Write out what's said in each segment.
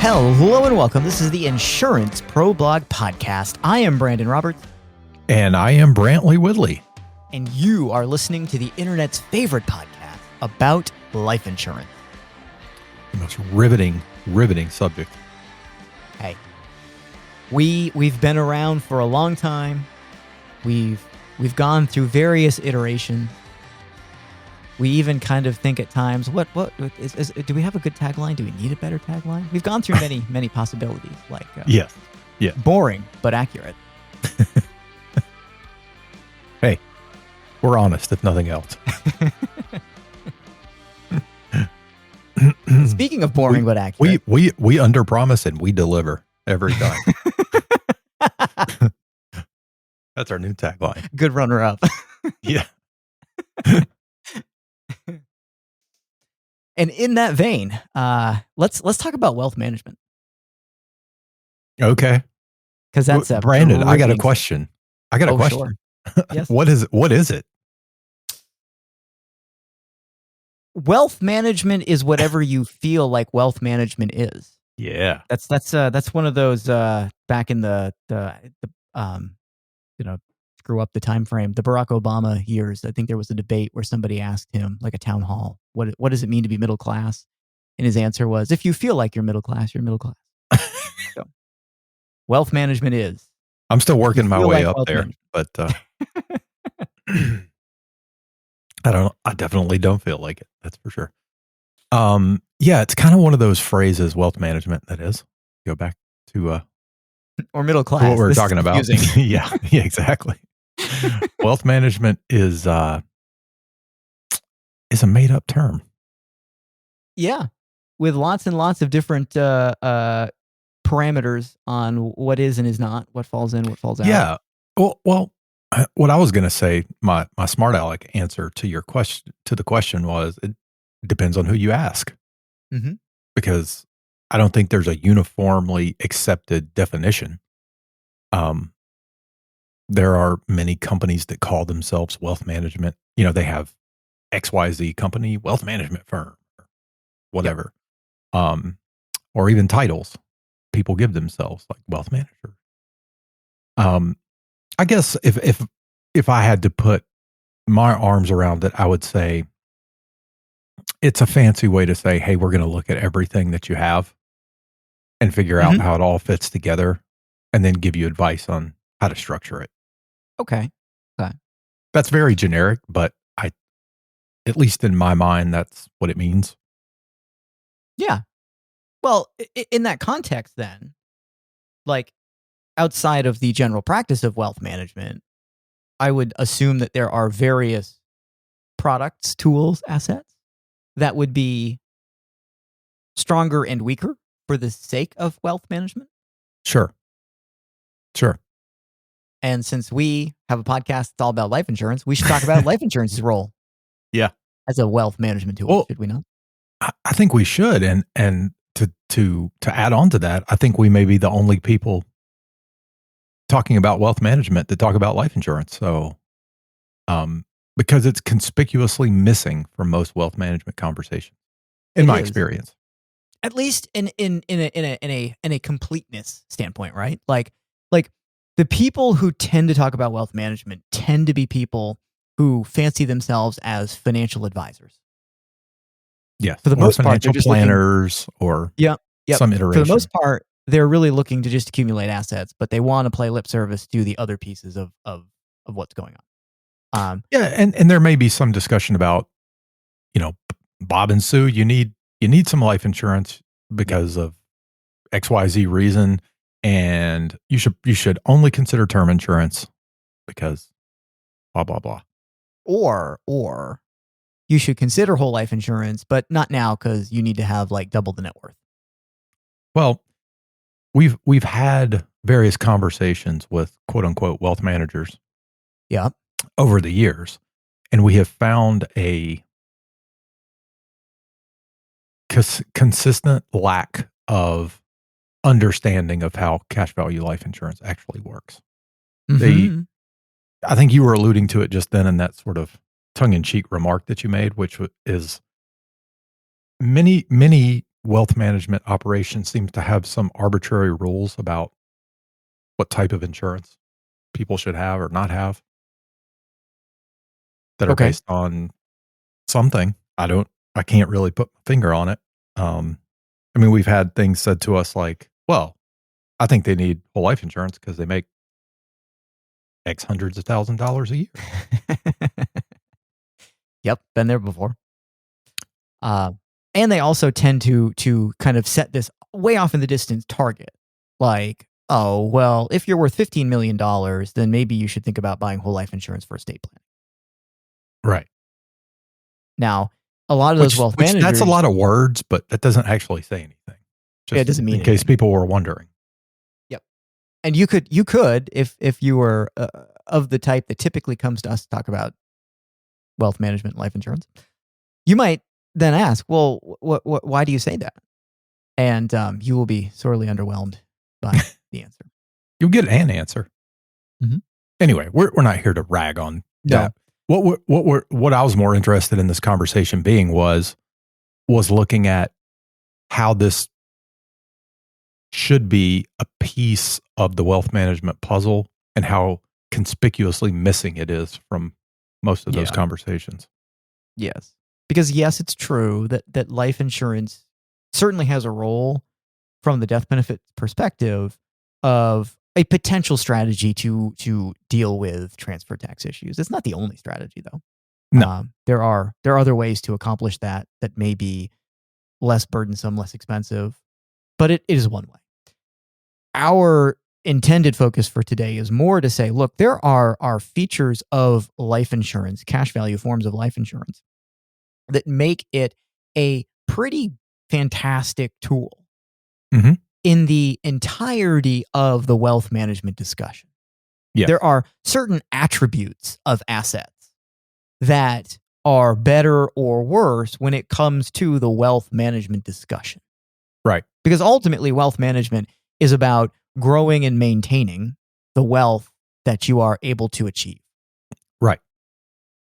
Hello and welcome. This is the Insurance Pro Blog Podcast. I am Brandon Roberts. And I am Brantley Woodley. And you are listening to the internet's favorite podcast about life insurance. The most riveting subject. Hey, we've been around for a long time. We've gone through various iterations. We even kind of think at times, what do we have a good tagline? Do we need a better tagline? We've gone through many possibilities, like Yeah. boring but accurate. Hey, we're honest, if nothing else. Speaking of boring but accurate, we under promise and we deliver every time. That's our new tagline. good runner-up. Yeah. And in that vein, let's talk about wealth management, Okay. because that's a Brandon, I got a brilliant- question. Sure. Yes. What is it? Wealth management is whatever you feel like wealth management is. Yeah. That's one of those back in the screw up the time frame, the Barack Obama years. I think there was a debate where somebody asked him, like a town hall, what does it mean to be middle class? And his answer was, if you feel like you're middle class, you're middle class. So, wealth management is. I'm still working my feel way like up wealth there, management. but I definitely don't feel like it. That's for sure. Yeah, it's kind of one of those phrases, wealth management, that is. Go back to Or middle class. what we were This is talking about. confusing. yeah, exactly. Wealth management is a made up term. Yeah, with lots and lots of different parameters on what is and is not, what falls in, what falls out. Yeah. Well, what I was going to say, my smart aleck answer to your question, to the question was, it depends on who you ask. Mhm. Because I don't think there's a uniformly accepted definition. There are many companies that call themselves wealth management. You know, they have XYZ company, wealth management firm, or whatever. Or even titles people give themselves, like wealth manager. I guess if I had to put my arms around it, I would say it's a fancy way to say, hey, we're going to look at everything that you have and figure out how it all fits together, and then give you advice on how to structure it. Okay. That's very generic, but at least in my mind, that's what it means. Yeah. Well, in that context, then, like outside of the general practice of wealth management, I would assume that there are various products, tools, assets that would be stronger and weaker for the sake of wealth management. Sure. And since we have a podcast that's all about life insurance, we should talk about life insurance's role. Yeah. As a wealth management tool, Well, should we not? I think we should, and to add on to that, I think we may be the only people talking about wealth management that talk about life insurance. So, because it's conspicuously missing from most wealth management conversations, in my experience. At least in a completeness standpoint, right? Like the people who tend to talk about wealth management tend to be people who fancy themselves as financial advisors. Yes, For the or most part, financial they're just planners, or Yep. some iteration. For the most part, they're really looking to just accumulate assets, but they want to play lip service to the other pieces of what's going on. Yeah, and there may be some discussion about, Bob and Sue, you need some life insurance because of XYZ reason, and you should only consider term insurance because blah blah blah. Or you should consider whole life insurance, but not now because you need to have like double the net worth. Well, we've had various conversations with quote unquote wealth managers, Yeah. over the years, and we have found a consistent lack of understanding of how cash value life insurance actually works. Mhm. I think you were alluding to it just then in that sort of tongue-in-cheek remark that you made, which is many wealth management operation seems to have some arbitrary rules about what type of insurance people should have or not have that are Okay. based on something. I can't really put my finger on it. I mean, we've had things said to us like, well, I think they need whole life insurance because they make X hundreds of $1,000s a year. Yep, been there before. Uh, and they also tend to kind of set this way off in the distance target. Like, oh, well, if you're worth $15 million, then maybe you should think about buying whole life insurance for estate planning. Right. Now, a lot of those Which wealth which that's a managers, lot of words, but that doesn't actually say anything. yeah, it Just doesn't mean in case anything. people were wondering. Yep. And you could if you were of the type that typically comes to us to talk about wealth management and life insurance, you might then ask, well, why do you say that? And you will be sorely underwhelmed by the answer. You'll get an answer. Mhm. Anyway, we're not here to rag on No. that. What I was more interested in this conversation being was looking at how this should be a piece of the wealth management puzzle and how conspicuously missing it is from most of those Yeah. conversations. Yes. Because yes, it's true that life insurance certainly has a role from the death benefit perspective of a potential strategy to deal with transfer tax issues. It's not the only strategy though. No, There are other ways to accomplish that may be less burdensome, less expensive, but it is one way. Our intended focus for today is more to say, look, there are features of life insurance, cash value forms of life insurance that make it a pretty fantastic tool Mhm. in the entirety of the wealth management discussion. Yes. There are certain attributes of assets that are better or worse when it comes to the wealth management discussion. Right. Because ultimately, wealth management is about growing and maintaining the wealth that you are able to achieve. Right.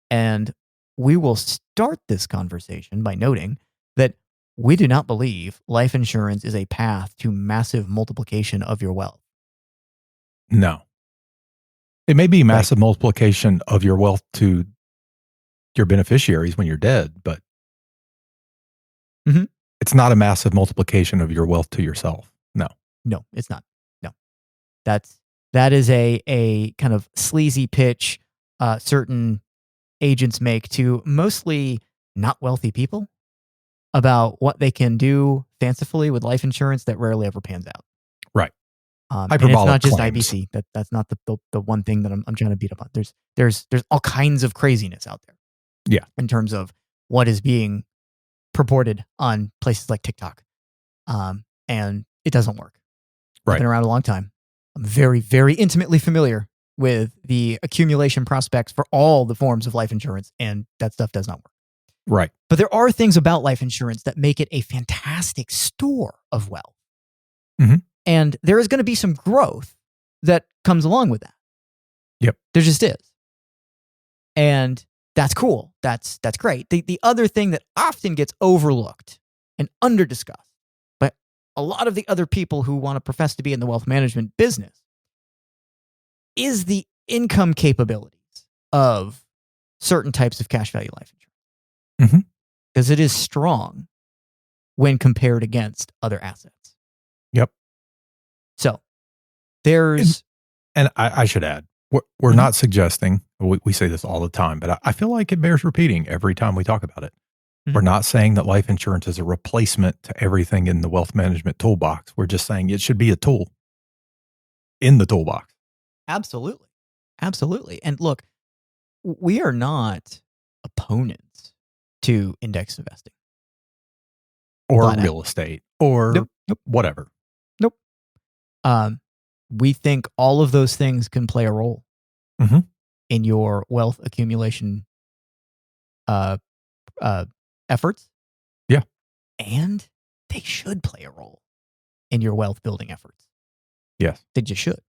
And we will start this conversation by noting that we do not believe life insurance is a path to massive multiplication of your wealth. No. It may be Like, massive multiplication of your wealth to your beneficiaries when you're dead, but Mhm. it's not a massive multiplication of your wealth to yourself. No. No, it's not. No, that is a kind of sleazy pitch certain agents make to mostly not wealthy people about what they can do fancifully with life insurance that rarely ever pans out. Right. And it's Hyperbolic not just claims. IBC. That's not the one thing that I'm trying to beat up on. There's all kinds of craziness out there Yeah. in terms of what is being purported on places like TikTok, and it doesn't work. I've Right. been around a long time. I'm very, very intimately familiar with the accumulation prospects for all the forms of life insurance, and that stuff does not work. Right. But there are things about life insurance that make it a fantastic store of wealth. Mhm. And there is going to be some growth that comes along with that. Yep. There just is. And that's cool. That's great. The other thing that often gets overlooked and underdiscussed by a lot of the other people who want to profess to be in the wealth management business is the income capabilities of certain types of cash value life insurance. Mhm. Because it is strong when compared against other assets. Yep. So And there's I should add, we're Mhm. not suggesting, we say this all the time, but I feel like it bears repeating every time we talk about it. We're Mhm. not saying that life insurance is a replacement to everything in the wealth management toolbox. We're just saying it should be a tool in the toolbox. Absolutely. Absolutely. And look, we are not opponents to index investing. Or Flat out. real estate or Nope. Nope. whatever. Nope. Um, we think all of those things can play a role Mhm. in your wealth accumulation uh, uh, efforts, Yeah. and they should play a role in your wealth building efforts. Yes. They just should.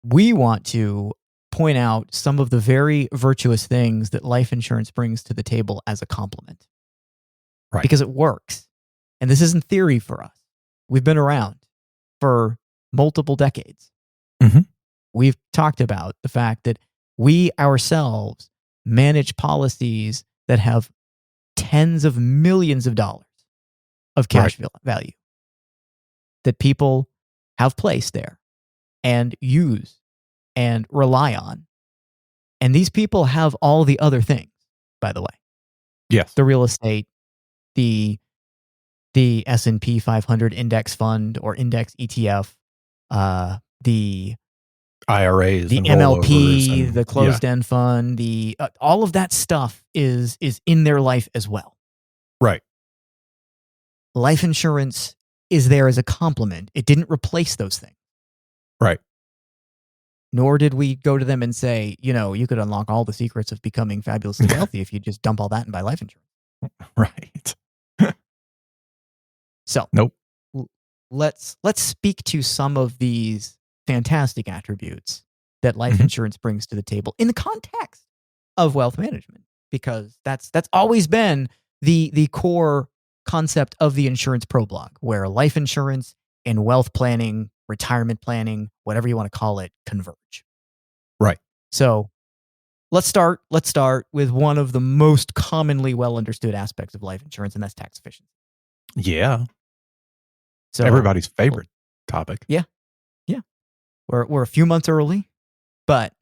We want to point out some of the very virtuous things that life insurance brings to the table as a complement. Right. because it works. And this isn't theory for us. We've been around for multiple decades. Mhm. We've talked about the fact that we ourselves manage policies that have tens of millions of dollars of cash value that people have placed there and use and rely on. And these people have all the other things, by the way. Yes. The real estate, the S&P 500 index fund or index ETF, the IRAs and rollovers MLP, and the closed-end fund, the all of that stuff is in their life as well. Right. Life insurance is there as a complement. It didn't replace those things. Right. Nor did we go to them and say, you could unlock all the secrets of becoming fabulously wealthy if you just dump all that and buy life insurance. Right. So, nope. Let's speak to some of these fantastic attributes that life Mhm. insurance brings to the table in the context of wealth management, because that's always been the core concept of the Insurance Pro blog, where life insurance and wealth planning, retirement planning, whatever you want to call it, converge. Right. So let's start with one of the most commonly well understood aspects of life insurance, and that's tax efficiency. Yeah. So Everybody's favorite topic. Yeah. We're a few months early, but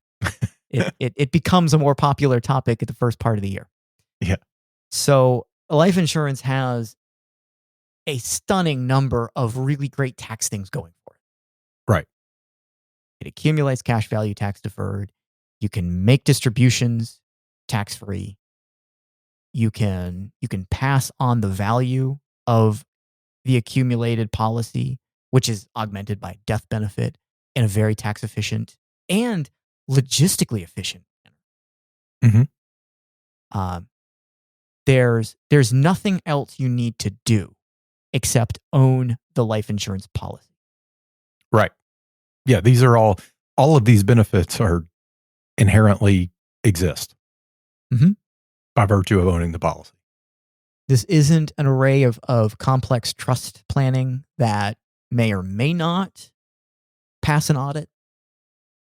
it becomes a more popular topic at the first part of the year. Yeah. So life insurance has a stunning number of really great tax things going for it. Right. It accumulates cash value tax deferred. You can make distributions tax free. You can pass on the value of the accumulated policy, which is augmented by death benefit, in a very tax efficient and logistically efficient manner. Mm-hmm. There's nothing else you need to do except own the life insurance policy. Right. Yeah, these are all of these benefits are inherently exist by virtue of owning the policy. This isn't an array of complex trust planning that may or may not pass an audit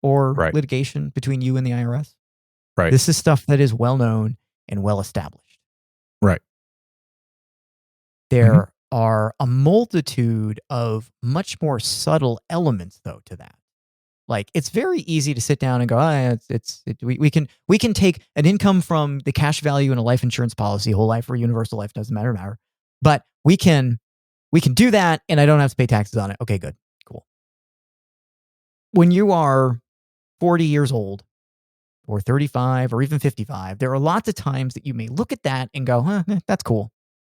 or litigation between you and the IRS. Right. This is stuff that is well known and well established. Right. There are a multitude of much more subtle elements, though, to that. Like, it's very easy to sit down and go, we can take an income from the cash value in a life insurance policy, whole life or universal life, doesn't matter. But we can do that, and I don't have to pay taxes on it. Okay, good, cool. When you are 40 years old, or 35, or even 55, there are lots of times that you may look at that and go, that's cool.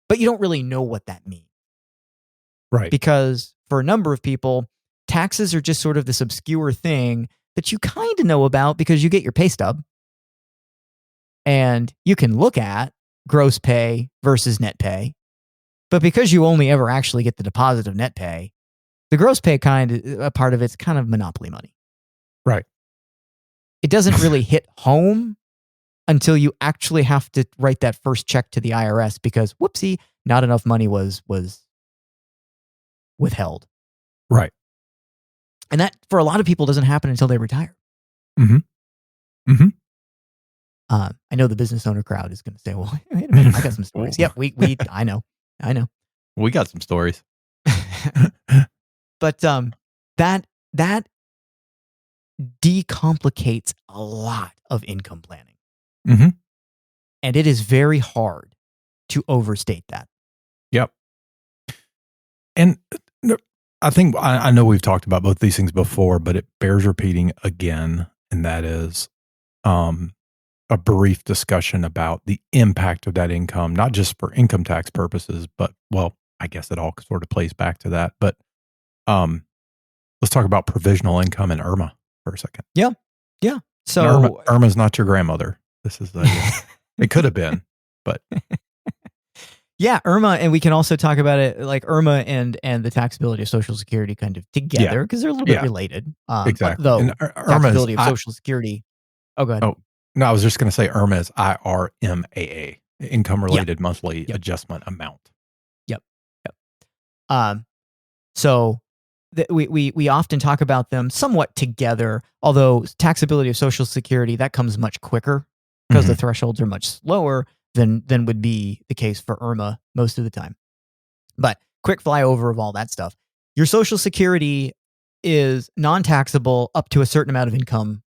But you don't really know what that means. Right. Because for a number of people, taxes are just sort of this obscure thing that you kind of know about because you get your pay stub. And you can look at gross pay versus net pay. But because you only ever actually get the deposit of net pay, the gross pay part of it's kind of monopoly money. Right. It doesn't really hit home until you actually have to write that first check to the IRS because, whoopsie, not enough money was withheld. Right. And that, for a lot of people, doesn't happen until they retire. I know the business owner crowd is going to say, well, wait a minute, I got some stories. Yep, I know. We got some stories. But that decomplicates a lot of income planning. And it is very hard to overstate that. Yep. And I think I know we've talked about both these things before, but it bears repeating again, and that is a brief discussion about the impact of that income, not just for income tax purposes, but, well, I guess it all sort of plays back to that. But let's talk about provisional income and IRMAA for a second. Yeah. So IRMAA's not your grandmother. This is it could have been, but yeah, IRMAA, and we can also talk about it like IRMAA and the taxability of Social Security kind of together because they're a little bit related. Exactly. Though taxability of Social Security. Oh, go ahead. Oh, no, I was just going to say IRMAA is IRMAA. income-related monthly Yep. adjustment amount. Yep. Yep. So we often talk about them somewhat together, although taxability of Social Security, that comes much quicker because the thresholds are much slower than would be the case for IRMAA most of the time. But quick flyover of all that stuff. Your Social Security is non-taxable up to a certain amount of income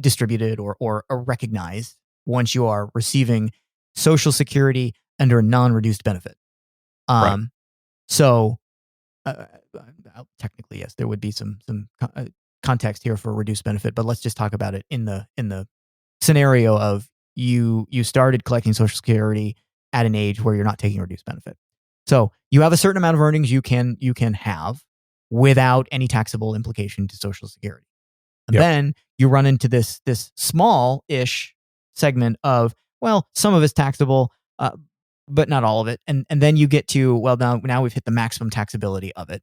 distributed or recognized once you are receiving Social Security under a non-reduced benefit. Right. So technically, yes, there would be some context here for a reduced benefit, but let's just talk about it in the scenario of you started collecting Social Security at an age where you're not taking a reduced benefit. So you have a certain amount of earnings you can have without any taxable implication to Social Security. And then you run into this small-ish segment of, well, some of it's taxable, but not all of it. And then you get to, well, now we've hit the maximum taxability of it.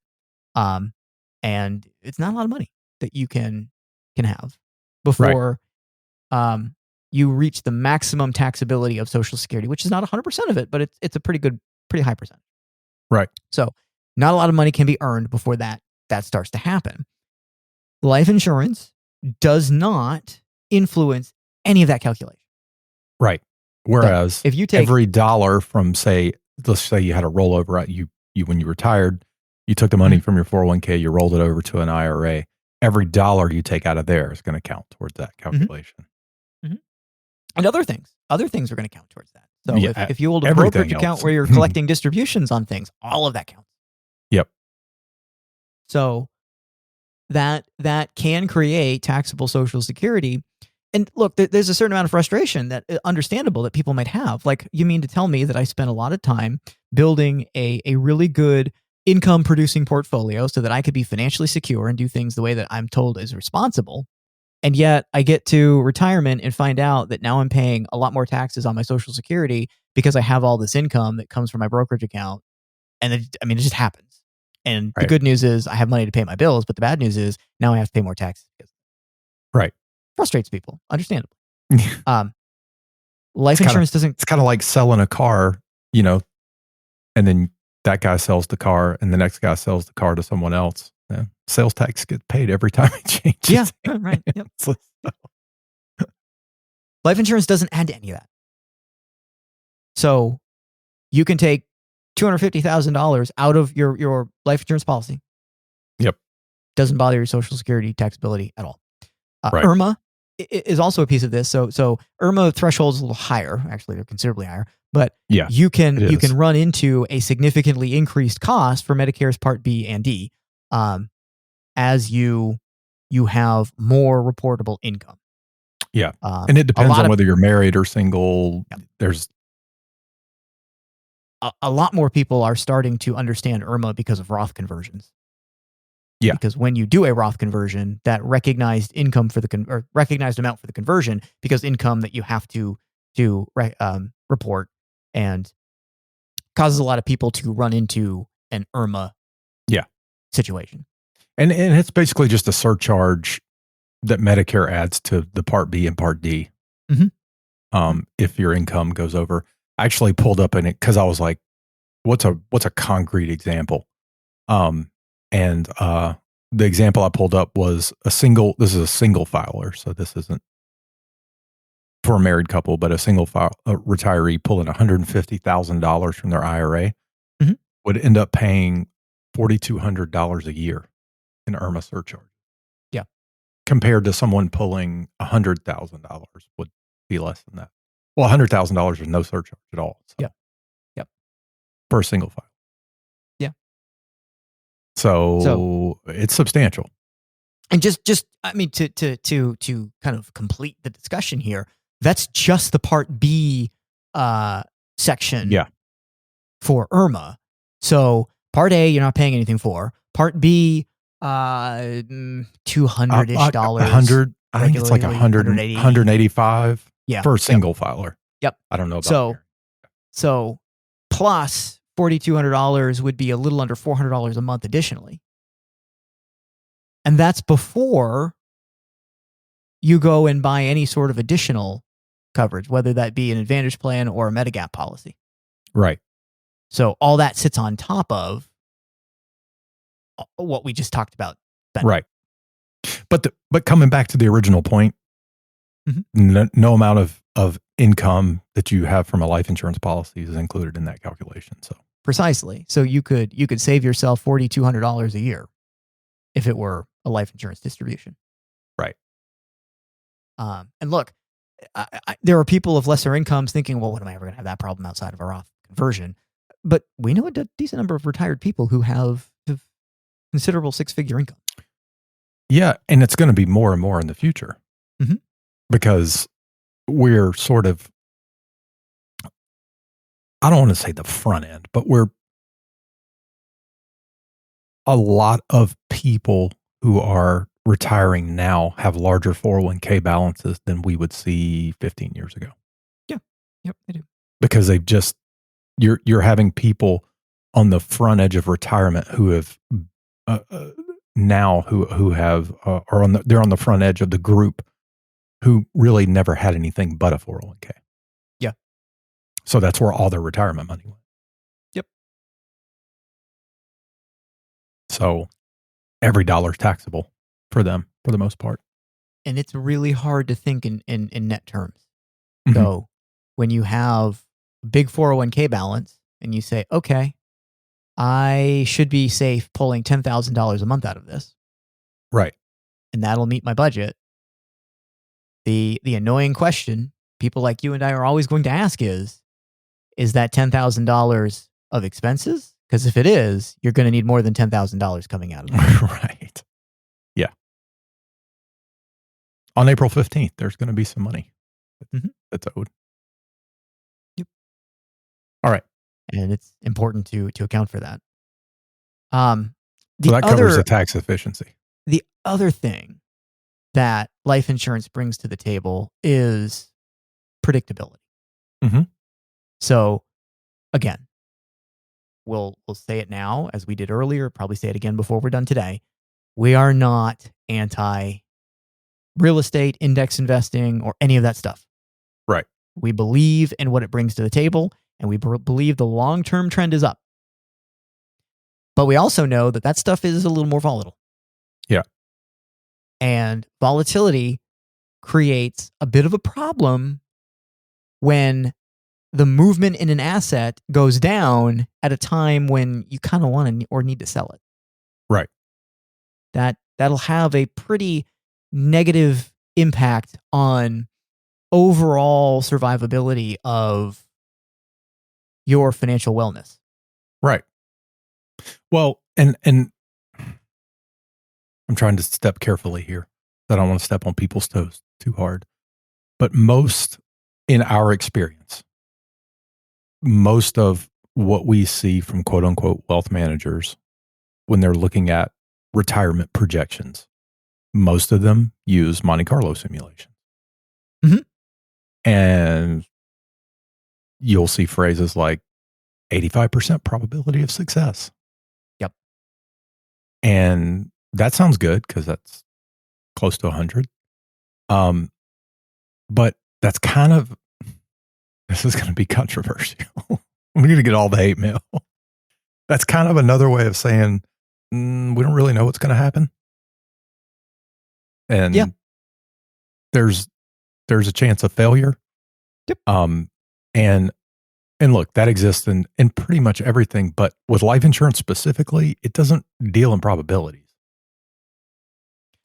And it's not a lot of money that you can have before you reach the maximum taxability of Social Security, which is not 100% of it, but it's a pretty high percentage. Right. So not a lot of money can be earned before that starts to happen. Life insurance does not influence any of that calculation. Right. Whereas so if you take every dollar from, let's say you had a rollover, you when you retired, you took the money from your 401k, you rolled it over to an IRA. Every dollar you take out of there is going to count towards that calculation. And other things are going to count towards that. So if you hold a everything brokerage account else. where you're collecting distributions on things, all of that counts. Yep. So that can create taxable Social Security. And look, there's a certain amount of frustration that understandable that people might have. Like, you mean to tell me that I spent a lot of time building a really good income producing portfolio so that I could be financially secure and do things the way that I'm told is responsible. And yet I get to retirement and find out that now I'm paying a lot more taxes on my Social Security because I have all this income that comes from my brokerage account. And it just happens. And the good news is I have money to pay my bills, but the bad news is now I have to pay more taxes. Right. Frustrates people, understandably. Life insurance doesn't... It's kind of like selling a car, and then that guy sells the car and the next guy sells the car to someone else. Yeah. Sales tax gets paid every time it changes. Yeah, right. Yep. Life insurance doesn't add to any of that. So you can take $250,000 out of your life insurance policy. Yep. Doesn't bother your Social Security taxability at all. IRMAA is also a piece of this. So IRMAA threshold is a little higher. Actually, they're considerably higher. But you can run into a significantly increased cost for Medicare's Part B and D as you have more reportable income. Yeah. And it depends on whether you're married or single. Yeah. There's a lot more people are starting to understand IRMAA because of Roth conversions. Yeah. Because when you do a Roth conversion, that recognized income for or recognized amount for the conversion, because income that you have to report, and causes a lot of people to run into an IRMAA situation. And it's basically just a surcharge that Medicare adds to the Part B and Part D. If your income goes over. I actually pulled up in it because I was like, what's a concrete example? And the example I pulled up was this is a single filer. So this isn't for a married couple, but a single retiree pulling $150,000 from their IRA would end up paying $4,200 a year in IRMAA surcharge. Yeah. Compared to someone pulling $100,000 would be less than that. Well, $100,000 is no surcharge at all. So. Yep. For a single file. Yeah. So it's substantial. And just to kind of complete the discussion here, that's just the Part B section for IRMAA. So Part A, you're not paying anything for. Part B, $200-ish. 100. I think it's like 185 for a single filer. Yep. I don't know about so plus $4,200 would be a little under $400 a month additionally. And that's before you go and buy any sort of additional coverage, whether that be an Advantage plan or a Medigap policy. Right. So all that sits on top of what we just talked about. Right. But coming back to the original point, no amount of income that you have from a life insurance policy is included in that calculation. So precisely. So you could save yourself $4,200 a year if it were a life insurance distribution. Right. And look, there are people of lesser incomes thinking, well, when am I ever going to have that problem outside of a Roth conversion? But we know a decent number of retired people who have considerable six-figure income. Yeah, and it's going to be more and more in the future because we're sort of, I don't want to say the front end, but a lot of people who are retiring now have larger 401k balances than we would see 15 years ago. Yeah. Yep, they do. Because they've just, you're having people on the front edge of retirement who have now who have are on they're on the front edge of the group who really never had anything but a 401k. Yeah. So that's where all their retirement money went. Yep. So every dollar is taxable for them for the most part. And it's really hard to think in net terms. So when you have a big 401k balance and you say, okay, I should be safe pulling $10,000 a month out of this. Right. And that'll meet my budget. The annoying question people like you and I are always going to ask is that $10,000 of expenses? Because if it is, you're going to need more than $10,000 coming out of it. Right. Yeah. On April 15th, there's going to be some money that's owed. Yep. All right. And it's important to account for that. So that covers the tax efficiency. The other thing that life insurance brings to the table is predictability. So again, we'll say it now as we did earlier, probably say it again before we're done today. We are not anti real estate, index investing, or any of that stuff. Right. We believe in what it brings to the table, and we believe the long-term trend is up. But we also know that stuff is a little more volatile. Yeah. And volatility creates a bit of a problem when the movement in an asset goes down at a time when you kind of want to or need to sell it. Right. That'll have a pretty negative impact on overall survivability of your financial wellness. Right. Well, and I'm trying to step carefully here. I don't want to step on people's toes too hard. But in our experience, most of what we see from quote unquote wealth managers when they're looking at retirement projections, most of them use Monte Carlo simulations. And you'll see phrases like 85% probability of success. Yep. And that sounds good because that's close to 100. But that's kind of, this is going to be controversial. I'm going to get all the hate mail. That's kind of another way of saying we don't really know what's going to happen. And there's a chance of failure. Yep. And look, that exists in pretty much everything, but with life insurance specifically, it doesn't deal in probabilities.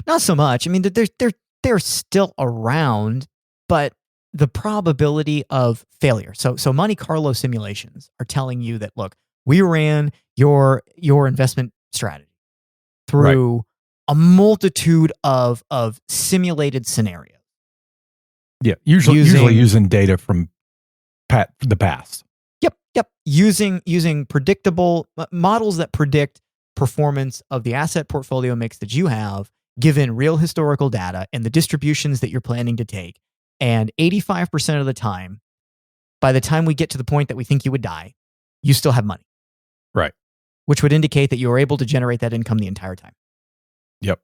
Not so much. I mean, they're still around, but the probability of failure. So Monte Carlo simulations are telling you that, look, we ran your investment strategy through a multitude of simulated scenarios. Yeah, usually using data from the past. Yep. Using predictable models that predict performance of the asset portfolio mix that you have, given real historical data and the distributions that you're planning to take. And 85% of the time, by the time we get to the point that we think you would die, you still have money. Right. Which would indicate that you were able to generate that income the entire time. Yep.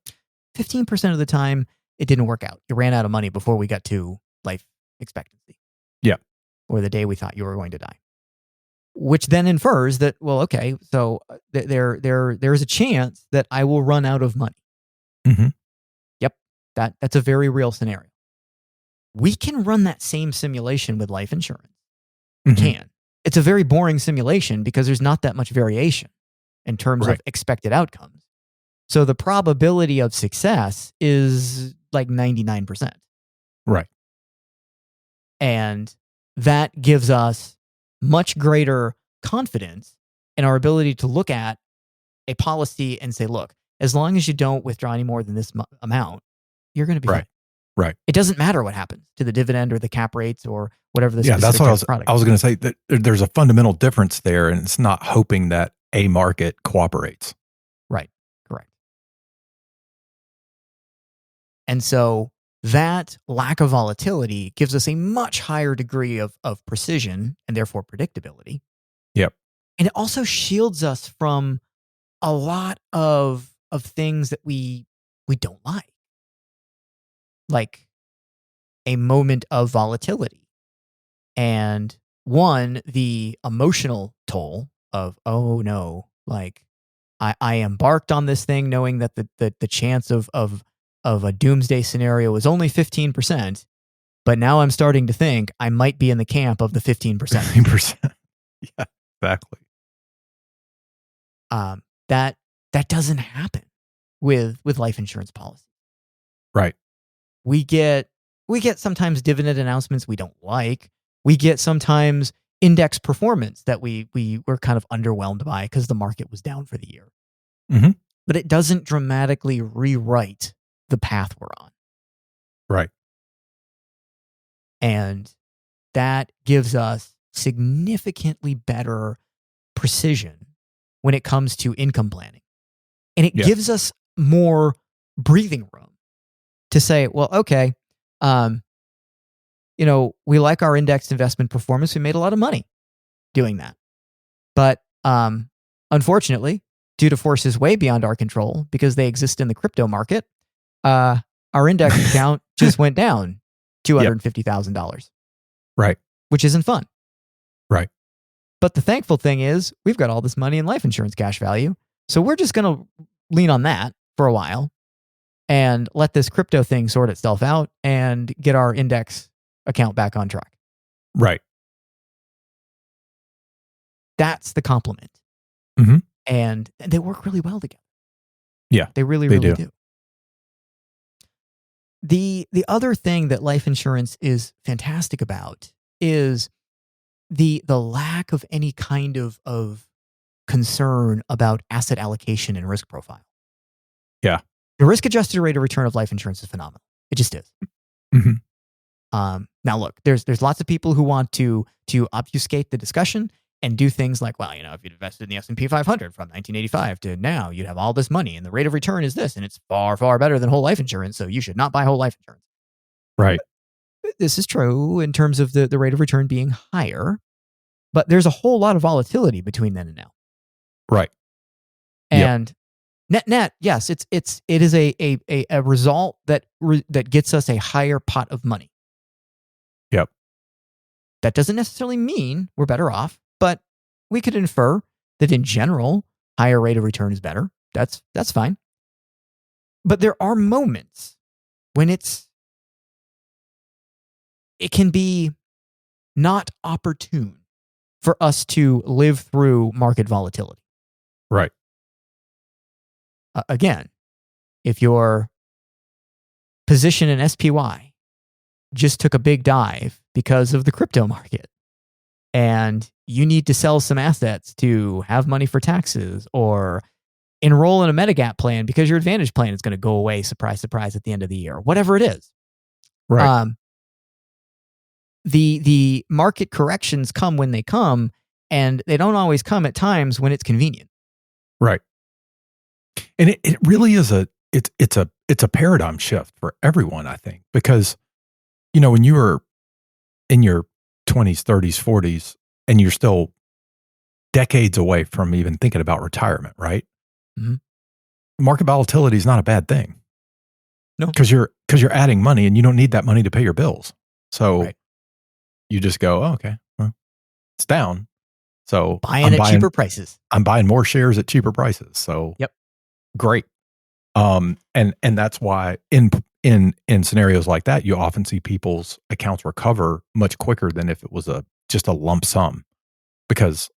15% of the time, it didn't work out. You ran out of money before we got to life expectancy. Yeah. Or the day we thought you were going to die. Which then infers that, well, okay, so there's a chance that I will run out of money. Mm-hmm. Yep, that's a very real scenario. We can run that same simulation with life insurance. We can. It's a very boring simulation because there's not that much variation in terms of expected outcomes. So the probability of success is like 99%. Right. And that gives us much greater confidence in our ability to look at a policy and say, look, as long as you don't withdraw any more than this amount, you're going to be fine. Right. It doesn't matter what happens to the dividend or the cap rates or whatever the that's what product. I was going to say, that there's a fundamental difference there, and it's not hoping that a market cooperates. Right. Correct. And so that lack of volatility gives us a much higher degree of precision and therefore predictability. Yep. And it also shields us from a lot of things that we don't like a moment of volatility. And one, the emotional toll of, oh no, like I embarked on this thing knowing that the chance of a doomsday scenario was only 15%, but now I'm starting to think I might be in the camp of the 15%. 15%. Yeah, exactly. That doesn't happen with life insurance policy. Right. We get sometimes dividend announcements we don't like. We get sometimes index performance that we were kind of underwhelmed by because the market was down for the year. Mm-hmm. But it doesn't dramatically rewrite the path we're on. Right. And that gives us significantly better precision when it comes to income planning. And it gives us more breathing room to say, well, okay, we like our indexed investment performance. We made a lot of money doing that. But unfortunately, due to forces way beyond our control, because they exist in the crypto market, our index account just went down $250,000. Right. Which isn't fun. Right. But the thankful thing is we've got all this money in life insurance cash value. So we're just going to lean on that for a while and let this crypto thing sort itself out and get our index account back on track. Right. That's the complement. Mm-hmm. And they work really well together. Yeah. They really do. The other thing that life insurance is fantastic about is the lack of any kind of concern about asset allocation and risk profile. Yeah. The risk-adjusted rate of return of life insurance is phenomenal. It just is. Mm-hmm. Now, look, there's lots of people who want to obfuscate the discussion and do things like, well, if you'd invested in the S&P 500 from 1985 to now, you'd have all this money, and the rate of return is this, and it's far, far better than whole life insurance, so you should not buy whole life insurance. Right. This is true in terms of the rate of return being higher, but there's a whole lot of volatility between then and now. Right. And net, yes, it is a result that gets us a higher pot of money. Yep. That doesn't necessarily mean we're better off, but we could infer that in general, higher rate of return is better. That's fine. But there are moments when it can be not opportune for us to live through market volatility. Right. Again, if your position in SPY just took a big dive because of the crypto market and you need to sell some assets to have money for taxes or enroll in a Medigap plan because your Advantage plan is going to go away, surprise, surprise, at the end of the year, whatever it is. Right. The market corrections come when they come, and they don't always come at times when it's convenient. Right. And it really is it's a paradigm shift for everyone, I think, because, when you were in your 20s, 30s, 40s, and you're still decades away from even thinking about retirement, right? Mm-hmm. Market volatility is not a bad thing. No. Because you're adding money and you don't need that money to pay your bills. So, right. you just go, oh, okay, well, it's down. So Buying at cheaper prices. I'm buying more shares at cheaper prices. So Yep. great. And that's why in scenarios like that, you often see people's accounts recover much quicker than if it was just a lump sum because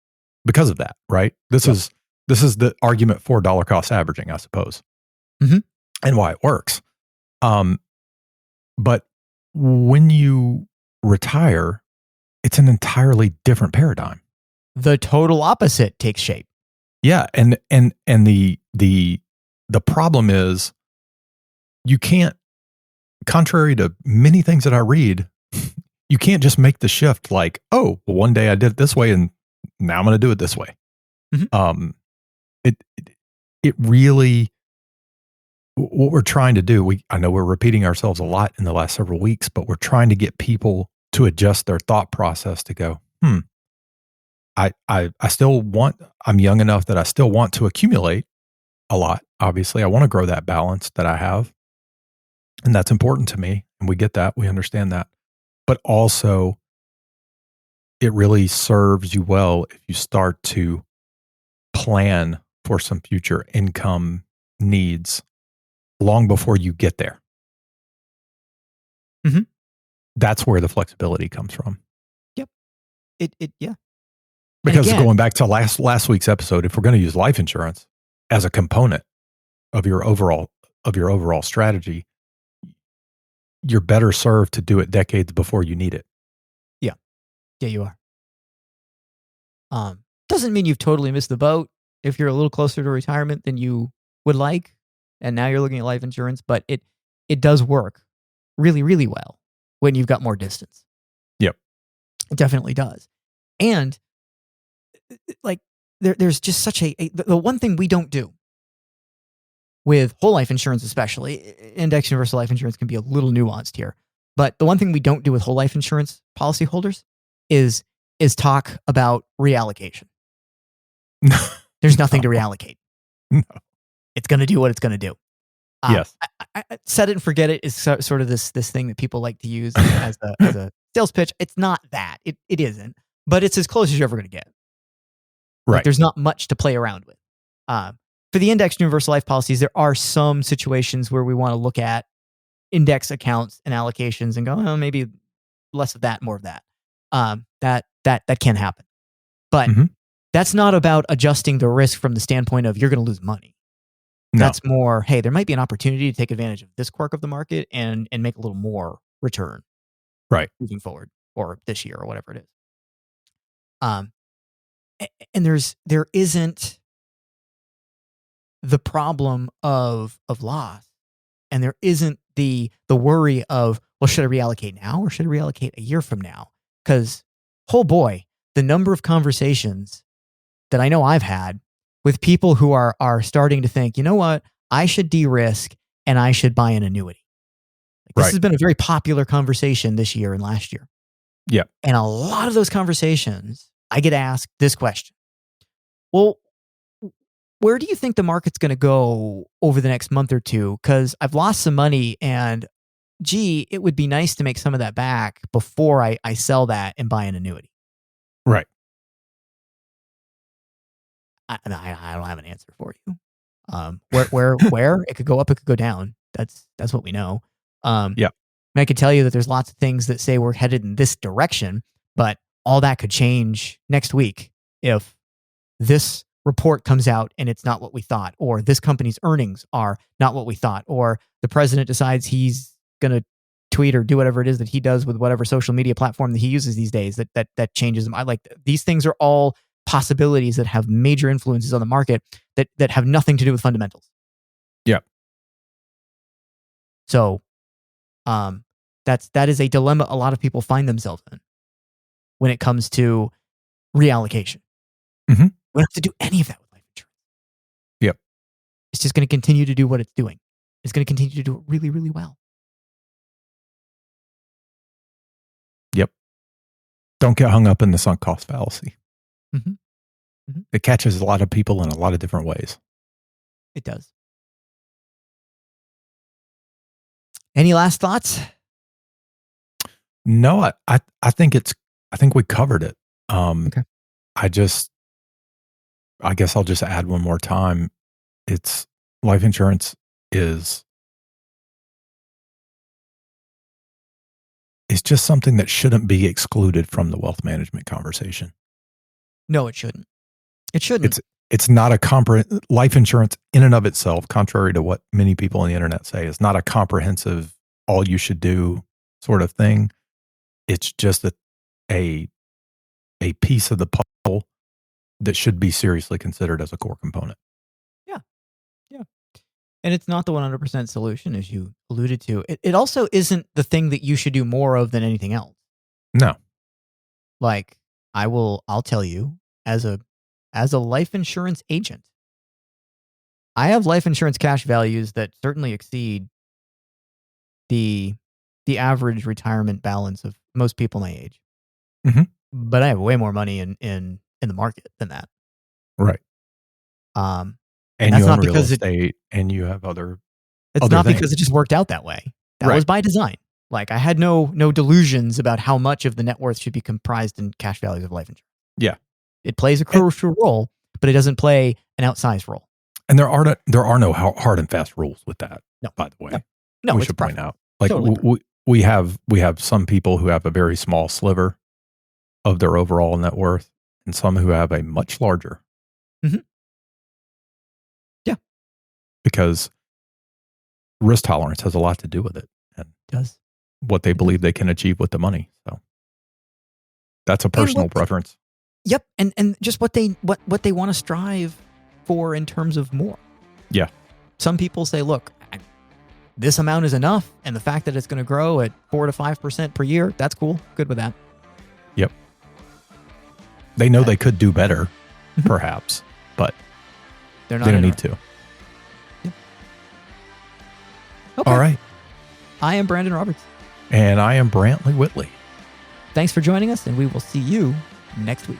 of that, right? This is the argument for dollar cost averaging, I suppose, and why it works. But when you retire, it's an entirely different paradigm. The total opposite takes shape. Yeah, and the problem is you can't, contrary to many things that I read, you can't just make the shift like, oh, well, one day I did it this way and now I'm going to do it this way. It really, what we're trying to do, I know we're repeating ourselves a lot in the last several weeks, but we're trying to get people to adjust their thought process to go, I still want, I'm young enough that I still want to accumulate a lot. Obviously, I want to grow that balance that I have. And that's important to me. And we get that. We understand that. But also, it really serves you well if you start to plan for some future income needs long before you get there. That's where the flexibility comes from. Yep. Yeah. Because again, going back to last week's episode, if we're going to use life insurance as a component of your overall strategy, you're better served to do it decades before you need it. Yeah, you are. Doesn't mean you've totally missed the boat if you're a little closer to retirement than you would like, and now you're looking at life insurance, but it does work really, really well when you've got more distance. Yep. It definitely does. And like there's just such the one thing we don't do with whole life insurance, especially index universal life insurance, can be a little nuanced here. But the one thing we don't do with whole life insurance policyholders is talk about reallocation. There's nothing to reallocate. No. It's going to do what it's going to do. Yes. I set it and forget it is sort of this thing that people like to use as a sales pitch. It's not that. It isn't. But it's as close as you're ever going to get. Right. Like, there's not much to play around with. For the indexed universal life policies, there are some situations where we want to look at index accounts and allocations and go, oh, maybe less of that, more of that. That can happen. But that's not about adjusting the risk from the standpoint of you're going to lose money. No. That's more, hey, there might be an opportunity to take advantage of this quirk of the market and make a little more return. Right. Moving forward, or this year, or whatever it is. And there isn't the problem of loss, and there isn't the worry of, well, should I reallocate now or should I reallocate a year from now? Because, oh boy, the number of conversations that I know I've had with people who are starting to think, you know what, I should de-risk and I should buy an annuity. Like, this has been a very popular conversation this year and last year. Yeah. And a lot of those conversations, I get asked this question. Well, where do you think the market's going to go over the next month or two? Because I've lost some money and, gee, it would be nice to make some of that back before I sell that and buy an annuity. Right. I don't have an answer for you. Where it could go up, it could go down. That's what we know. Yeah. I could tell you that there's lots of things that say we're headed in this direction, but all that could change next week if this report comes out and it's not what we thought, or this company's earnings are not what we thought, or the president decides he's going to tweet or do whatever it is that he does with whatever social media platform that he uses these days that changes them. These things are all possibilities that have major influences on the market that have nothing to do with fundamentals. Yeah. So, that is a dilemma a lot of people find themselves in when it comes to reallocation. We don't have to do any of that with life insurance. Yep. It's just going to continue to do what it's doing. It's going to continue to do it really, really well. Yep. Don't get hung up in the sunk cost fallacy. It catches a lot of people in a lot of different ways. It does. Any last thoughts? No, I think it's I think we covered it. Okay. I guess I'll just add one more time. It's life insurance is just something that shouldn't be excluded from the wealth management conversation. No, it shouldn't. It shouldn't. It's not a life insurance in and of itself, contrary to what many people on the internet say, is not a comprehensive, all you should do sort of thing. It's just a piece of the puzzle that should be seriously considered as a core component. Yeah. Yeah. And it's not the 100% solution, as you alluded to. It also isn't the thing that you should do more of than anything else. No. Like, I'll tell you, as a life insurance agent, I have life insurance cash values that certainly exceed the average retirement balance of most people my age. Mhm. But I have way more money in the market than that. Right. And And that's you own not real because estate and you have other it's not things. because it just worked out that way. That Right. was by design. Like, I had no delusions about how much of the net worth should be comprised in cash values of life insurance. Yeah. It plays a crucial role, but it doesn't play an outsized role. And there are no hard and fast rules with that. No. By the way, No, we it's should point preference. out, like Totally we have some people who have a very small sliver of their overall net worth, and some who have a much larger. Mhm. Yeah. Because risk tolerance has a lot to do with it, and It does. what they believe they can achieve with the money. So that's a personal preference. Yep, and just what they want to strive for in terms of more. Yeah. Some people say, look, this amount is enough, and the fact that it's going to grow at 4 to 5% per year, that's cool. Good with that. Yep. They know they could do better, perhaps, but they don't need to. Yep. Okay. All right. I am Brandon Roberts. And I am Brantley Whitley. Thanks for joining us, and we will see you next week.